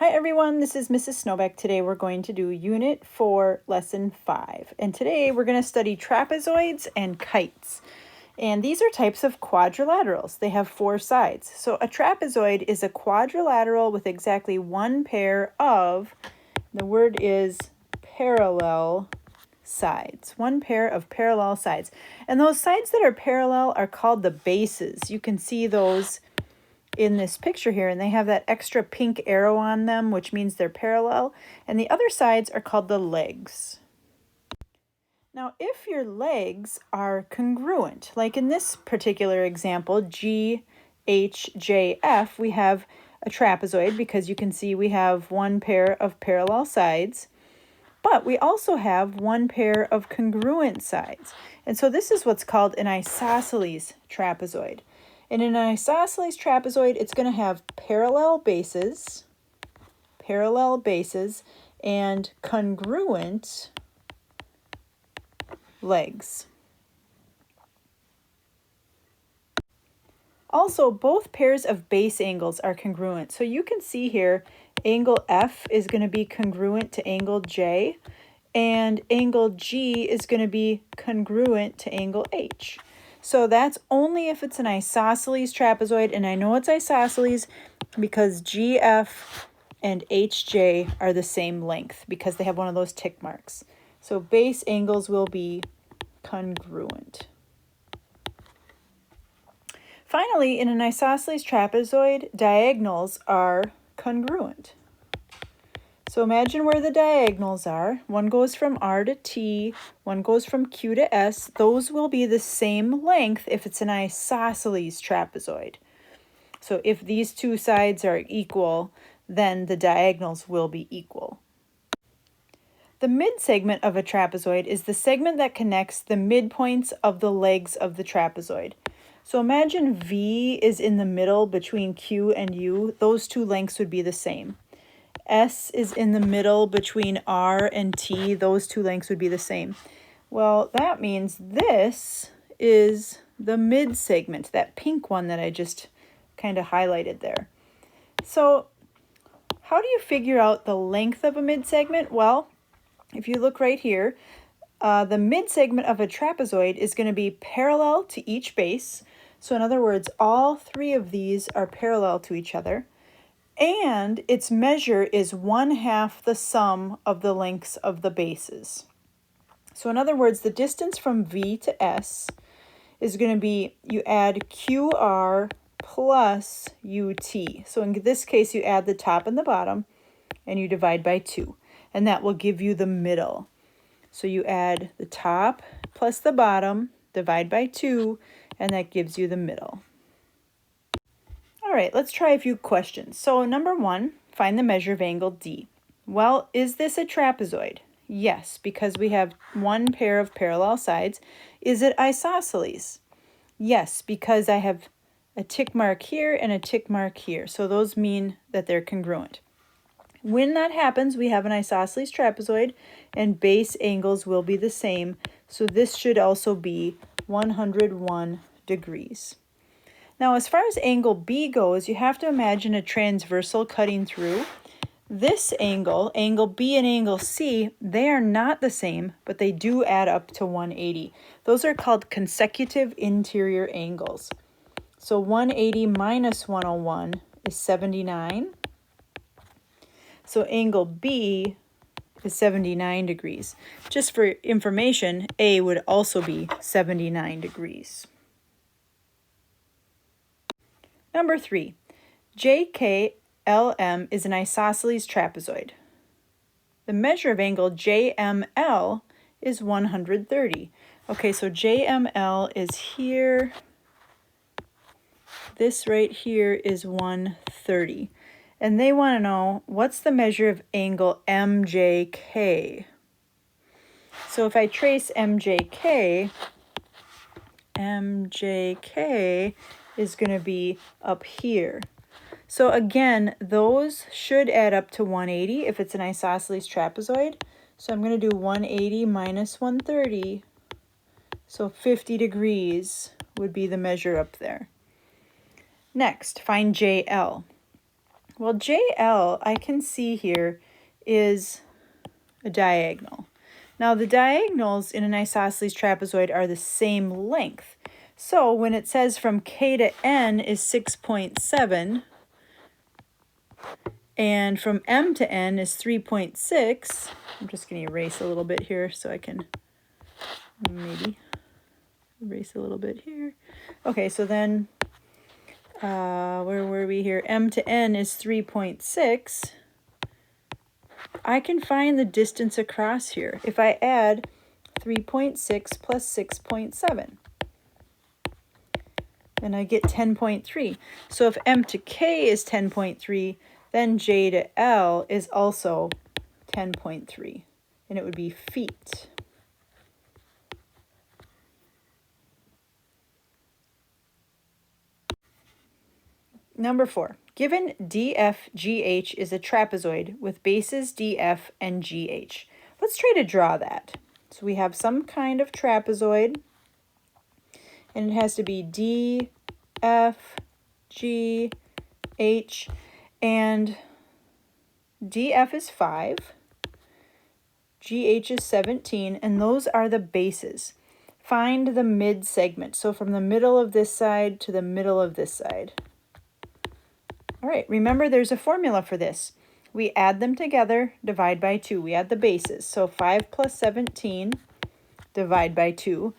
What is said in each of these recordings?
Hi everyone, this is Mrs. Snowbeck. Today we're going to do Unit 4, Lesson 5. And today we're going to study trapezoids and kites. And these are types of quadrilaterals. They have 4 sides. So a trapezoid is a quadrilateral with exactly one pair of, the word is parallel sides. One pair of parallel sides. And those sides that are parallel are called the bases. You can see those in this picture here, and they have that extra pink arrow on them, which means they're parallel, and the other sides are called the legs. Now, if your legs are congruent, like in this particular example, G, H, J, F, we have a trapezoid because you can see we have one pair of parallel sides, but we also have one pair of congruent sides. And so this is what's called an isosceles trapezoid. And in an isosceles trapezoid, it's going to have parallel bases, and congruent legs. Also, both pairs of base angles are congruent. So you can see here, angle F is going to be congruent to angle J, and angle G is going to be congruent to angle H. So that's only if it's an isosceles trapezoid, and I know it's isosceles because GF and HJ are the same length because they have one of those tick marks. So base angles will be congruent. Finally, in an isosceles trapezoid, diagonals are congruent. So imagine where the diagonals are. One goes from R to T, one goes from Q to S. Those will be the same length if it's an isosceles trapezoid. So if these two sides are equal, then the diagonals will be equal. The midsegment of a trapezoid is the segment that connects the midpoints of the legs of the trapezoid. So imagine V is in the middle between Q and U. Those two lengths would be the same. S is in the middle between R and T. Those two lengths would be the same. Well, that means this is the midsegment, that pink one that I just kind of highlighted there. So how do you figure out the length of a midsegment? Well, if you look right here, the midsegment of a trapezoid is going to be parallel to each base. So in other words, all 3 of these are parallel to each other. And its measure is 1/2 the sum of the lengths of the bases. So in other words, the distance from V to S is going to be, you add QR plus UT. So in this case, you add the top and the bottom, and you divide by 2. And that will give you the middle. So you add the top plus the bottom, divide by 2, and that gives you the middle. All right, let's try a few questions. So number 1, find the measure of angle D. Well, is this a trapezoid? Yes, because we have one pair of parallel sides. Is it isosceles? Yes, because I have a tick mark here and a tick mark here. So those mean that they're congruent. When that happens, we have an isosceles trapezoid and base angles will be the same. So this should also be 101 degrees. Now, as far as angle B goes, you have to imagine a transversal cutting through. This angle, angle B and angle C, they are not the same, but they do add up to 180. Those are called consecutive interior angles. So 180 minus 101 is 79. So angle B is 79 degrees. Just for information, A would also be 79 degrees. Number 3, JKLM is an isosceles trapezoid. The measure of angle JML is 130. Okay, so JML is here. This right here is 130. And they want to know, what's the measure of angle MJK? So if I trace MJK is going to be up here. So again, those should add up to 180 if it's an isosceles trapezoid. So I'm going to do 180 minus 130. So 50 degrees would be the measure up there. Next, find JL. Well, JL, I can see here, is a diagonal. Now, the diagonals in an isosceles trapezoid are the same length. So when it says from K to N is 6.7, and from M to N is 3.6, I'm just going to erase a little bit here so I can maybe erase a little bit here. Okay, so then where were we here? M to N is 3.6. I can find the distance across here if I add 3.6 plus 6.7. Then I get 10.3. So if M to K is 10.3, then J to L is also 10.3, and it would be feet. Number 4, given DFGH is a trapezoid with bases DF and GH. Let's try to draw that. So we have some kind of trapezoid, and it has to be D, F, G, H, and DF is 5, GH is 17, and those are the bases. Find the mid-segment, so from the middle of this side to the middle of this side. All right, remember there's a formula for this. We add them together, divide by 2. We add the bases, so 5 plus 17, divide by 2,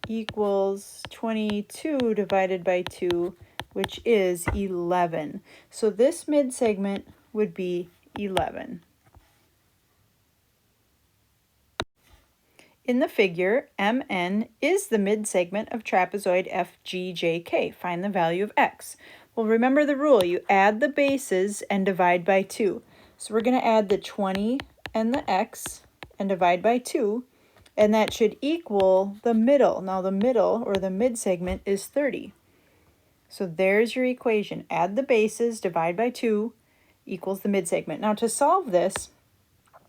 equals 22 divided by 2, which is 11. So this mid-segment would be 11. In the figure, MN is the mid-segment of trapezoid FGJK. Find the value of x. Well, remember the rule. You add the bases and divide by 2. So we're going to add the 20 and the x and divide by 2, and that should equal the middle. Now the middle, or the mid-segment, is 30. So there's your equation. Add the bases, divide by 2, equals the mid-segment. Now to solve this,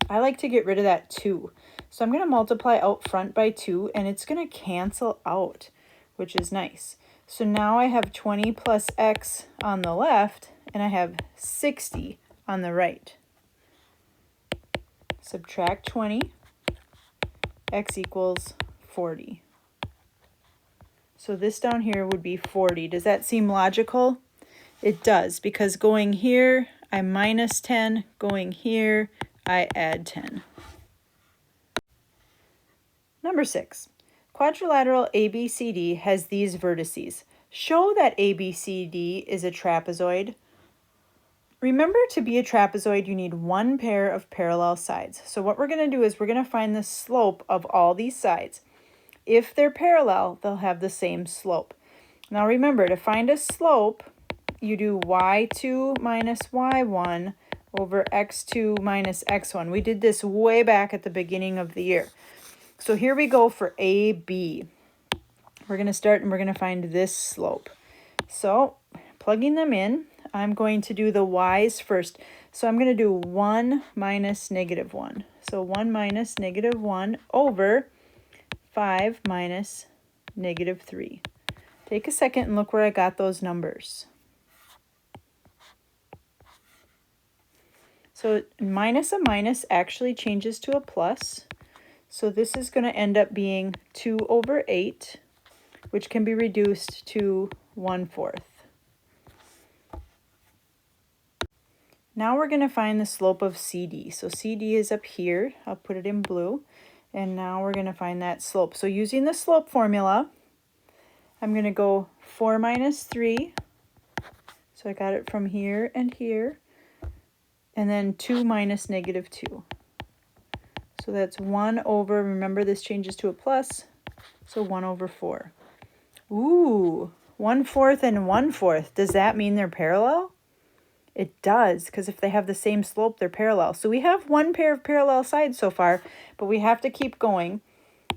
I like to get rid of that 2. So I'm going to multiply out front by 2, and it's going to cancel out, which is nice. So now I have 20 plus x on the left, and I have 60 on the right. Subtract 20, x equals 40. So this down here would be 40. Does that seem logical? It does, because going here, I minus 10. Going here, I add 10. Number 6. Quadrilateral ABCD has these vertices. Show that ABCD is a trapezoid. Remember, to be a trapezoid, you need one pair of parallel sides. So what we're going to do is we're going to find the slope of all these sides. If they're parallel, they'll have the same slope. Now remember, to find a slope, you do y2 minus y1 over x2 minus x1. We did this way back at the beginning of the year. So here we go for AB. We're going to start and we're going to find this slope. So plugging them in, I'm going to do the y's first. So I'm going to do 1 minus negative 1. So 1 minus negative 1 over 5 minus negative 3. Take a second and look where I got those numbers. So minus a minus actually changes to a plus. So this is going to end up being 2 over 8, which can be reduced to 1/4. Now we're going to find the slope of CD. So CD is up here. I'll put it in blue. And now we're going to find that slope. So using the slope formula, I'm going to go 4 minus 3. So I got it from here and here. And then 2 minus negative 2. So that's 1 over, remember this changes to a plus, so 1 over 4. Ooh, 1/4 and 1/4. Does that mean they're parallel? It does, because if they have the same slope, they're parallel. So we have one pair of parallel sides so far, but we have to keep going.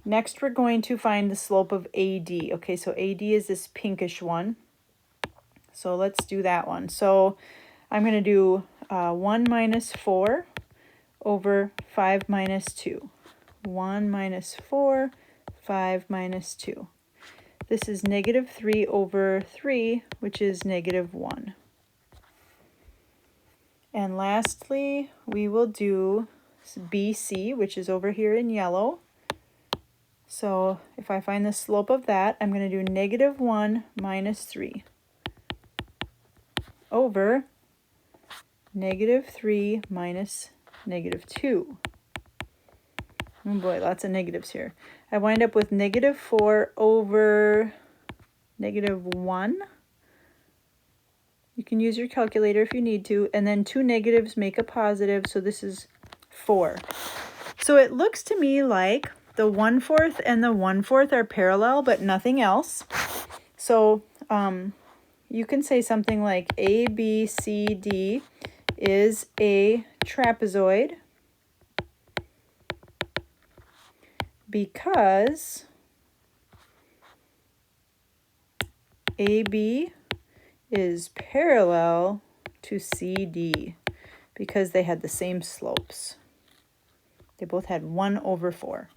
Next, we're going to find the slope of AD. Okay, so AD is this pinkish one. So let's do that one. So I'm going to do 1 minus 4 over 5 minus 2. 1 minus 4, 5 minus 2. This is negative 3 over 3, which is negative 1. And lastly, we will do BC, which is over here in yellow. So if I find the slope of that, I'm going to do -1 minus 3 over -3 minus -2. Oh boy, lots of negatives here. I wind up with -4 over -1. You can use your calculator if you need to, and then 2 negatives make a positive, so this is 4. So it looks to me like the 1/4 and the 1/4 are parallel, but nothing else. So you can say something like ABCD is a trapezoid because AB is parallel to CD because they had the same slopes. They both had 1/4.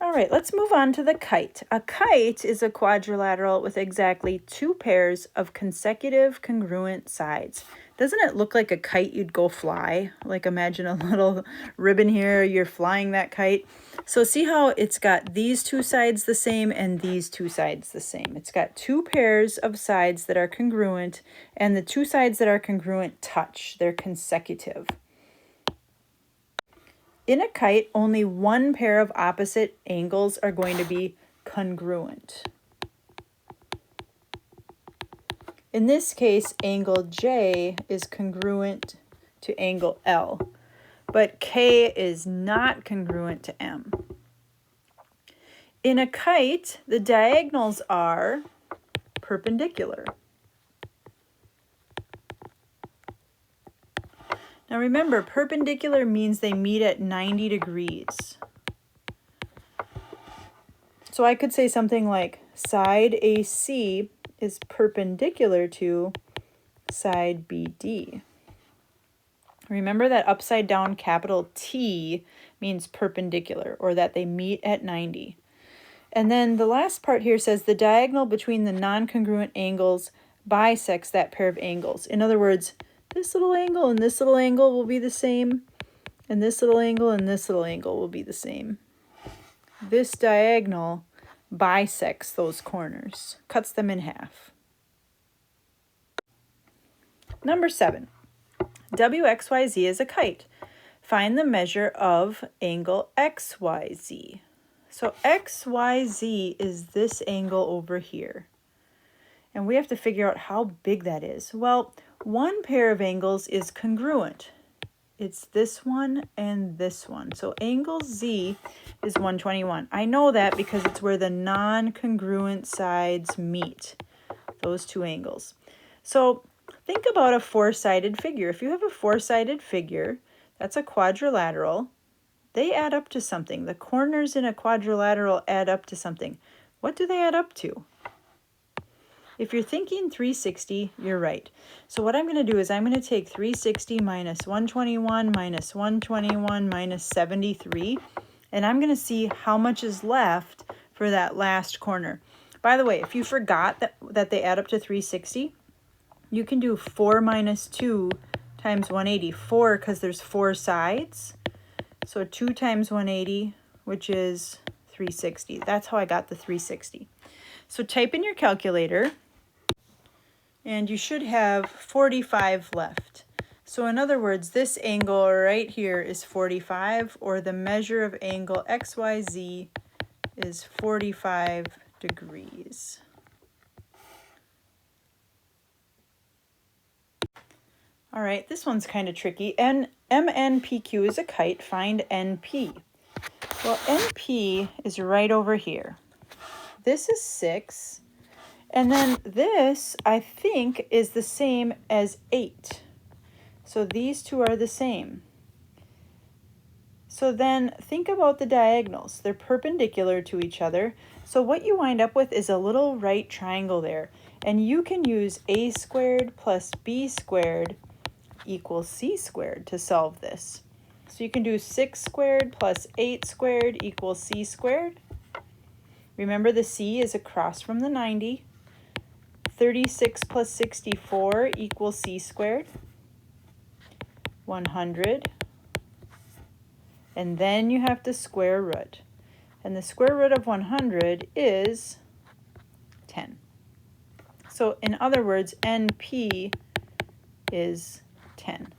All right, let's move on to the kite. A kite is a quadrilateral with exactly 2 pairs of consecutive congruent sides. Doesn't it look like a kite you'd go fly? Like imagine a little ribbon here, you're flying that kite. So see how it's got these 2 sides the same and these 2 sides the same. It's got 2 pairs of sides that are congruent, and the 2 sides that are congruent touch. They're consecutive. In a kite, only 1 pair of opposite angles are going to be congruent. In this case, angle J is congruent to angle L, but K is not congruent to M. In a kite, the diagonals are perpendicular. Now remember, perpendicular means they meet at 90 degrees. So I could say something like side AC is perpendicular to side BD. Remember that upside down capital T means perpendicular, or that they meet at 90. And then the last part here says the diagonal between the non-congruent angles bisects that pair of angles. In other words, this little angle and this little angle will be the same, and this little angle and this little angle will be the same. This diagonal bisects those corners, cuts them in half. Number 7, WXYZ is a kite. Find the measure of angle XYZ. So XYZ is this angle over here. And we have to figure out how big that is. Well, 1 pair of angles is congruent. It's this one and this one. So angle Z is 121. I know that because it's where the non-congruent sides meet, those 2 angles. So think about a 4-sided figure. If you have a 4-sided figure, that's a quadrilateral. They add up to something. The corners in a quadrilateral add up to something. What do they add up to? If you're thinking 360, you're right. So what I'm going to do is I'm going to take 360 minus 121 minus 121 minus 73, and I'm going to see how much is left for that last corner. By the way, if you forgot that they add up to 360, you can do 4 minus 2 times 180. 4 because there's 4 sides. So 2 times 180, which is 360. That's how I got the 360. So type in your calculator, and you should have 45 left. So in other words, this angle right here is 45, or the measure of angle XYZ is 45 degrees. All right, this one's kind of tricky. MNPQ is a kite. Find NP. Well, NP is right over here. This is 6. And then this, I think, is the same as 8. So these 2 are the same. So then think about the diagonals. They're perpendicular to each other. So what you wind up with is a little right triangle there. And you can use a squared plus b squared equals c squared to solve this. So you can do 6 squared plus 8 squared equals c squared. Remember the c is across from the 90. 36 plus 64 equals c squared. 100. And then you have to square root. And the square root of 100 is 10. So in other words, NP is 10.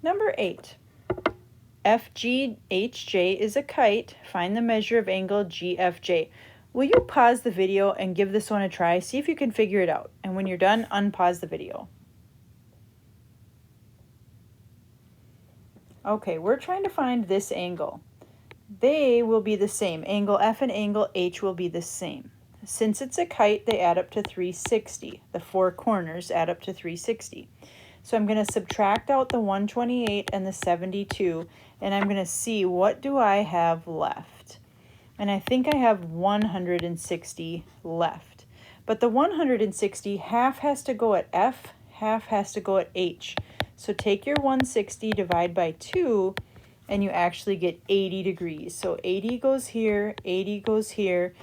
Number 8. FGHJ is a kite. Find the measure of angle GFJ. Will you pause the video and give this one a try? See if you can figure it out. And when you're done, unpause the video. Okay, we're trying to find this angle. They will be the same. Angle F and angle H will be the same. Since it's a kite, they add up to 360. The four corners add up to 360. So I'm going to subtract out the 128 and the 72, and I'm going to see what do I have left. And I think I have 160 left. But the 160, half has to go at F, half has to go at H. So take your 160, divide by 2, and you actually get 80 degrees. So 80 goes here, 80 goes here.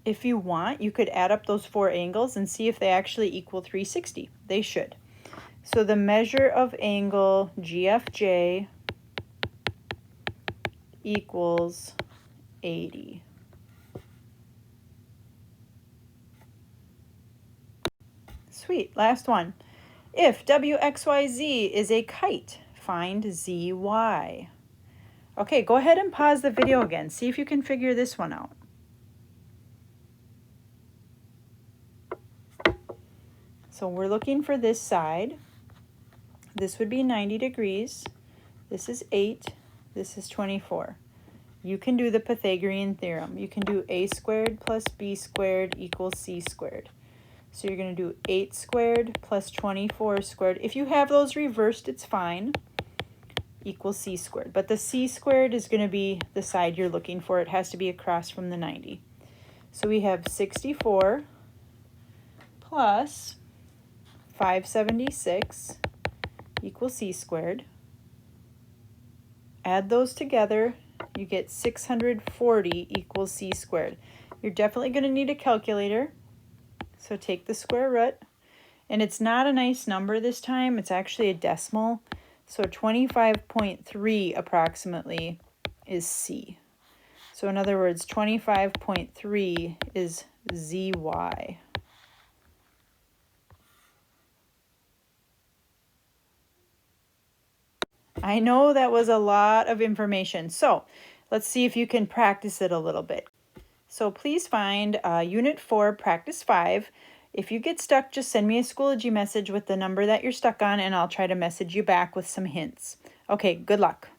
If you want, you could add up those four angles and see if they actually equal 360. They should. So the measure of angle GFJ equals 80. Sweet, last one. If WXYZ is a kite, find ZY. Okay, go ahead and pause the video again. See if you can figure this one out. So we're looking for this side. This would be 90 degrees. This is 8. This is 24. You can do the Pythagorean theorem. You can do a squared plus b squared equals c squared. So you're going to do 8 squared plus 24 squared. If you have those reversed, it's fine. Equals c squared. But the c squared is going to be the side you're looking for. It has to be across from the 90. So we have 64 plus 576 equals c squared. Add those together, you get 640 equals c squared. You're definitely going to need a calculator. So take the square root, and it's not a nice number this time, it's actually a decimal. So 25.3 approximately is C. So in other words, 25.3 is ZY. I know that was a lot of information, so let's see if you can practice it a little bit. So please find Unit 4, Practice 5. If you get stuck, just send me a Schoology message with the number that you're stuck on, and I'll try to message you back with some hints. Okay, good luck.